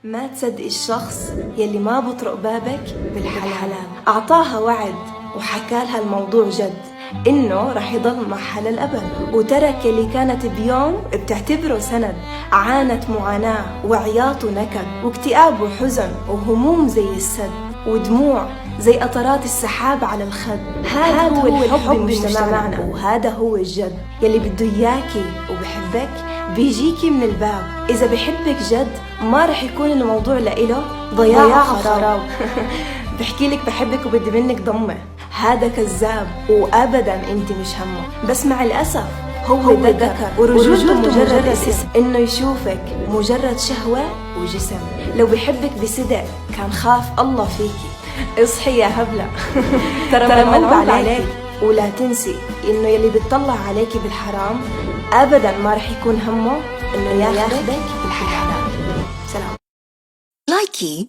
ما تصدق الشخص يلي ما بطرق بابك بالحلال. أعطاها وعد وحكالها الموضوع جد إنه رح يضل معها للأبد، وترك اللي كانت بيوم بتعتبره سند. عانت معاناة وعياط ونكد واكتئاب وحزن وهموم زي السد، ودموع زي قطرات السحاب على الخد. هذا هو الحب بمجتمعنا، وهذا هو الجد. يلي بده إياكي وبحبك بيجيكي من الباب. إذا بحبك جد ما رح يكون الموضوع لإله ضياع خراب. بحكي لك بحبك وبدي منك ضمه، هذا كذاب وأبدا انت مش همه. بس مع الأسف هو ذكر ورجولته مجرد اسم، انه يشوفك مجرد شهوة وجسم. لو بحبك بصدق كان خاف الله فيكي. اصحي يا هبلة. ترى منوب عليك. ولا تنسي انه يلي بتطلع عليكي بالحرام ابدا ما رح يكون همه انه ياخدك بالحلال. سلام. لايكي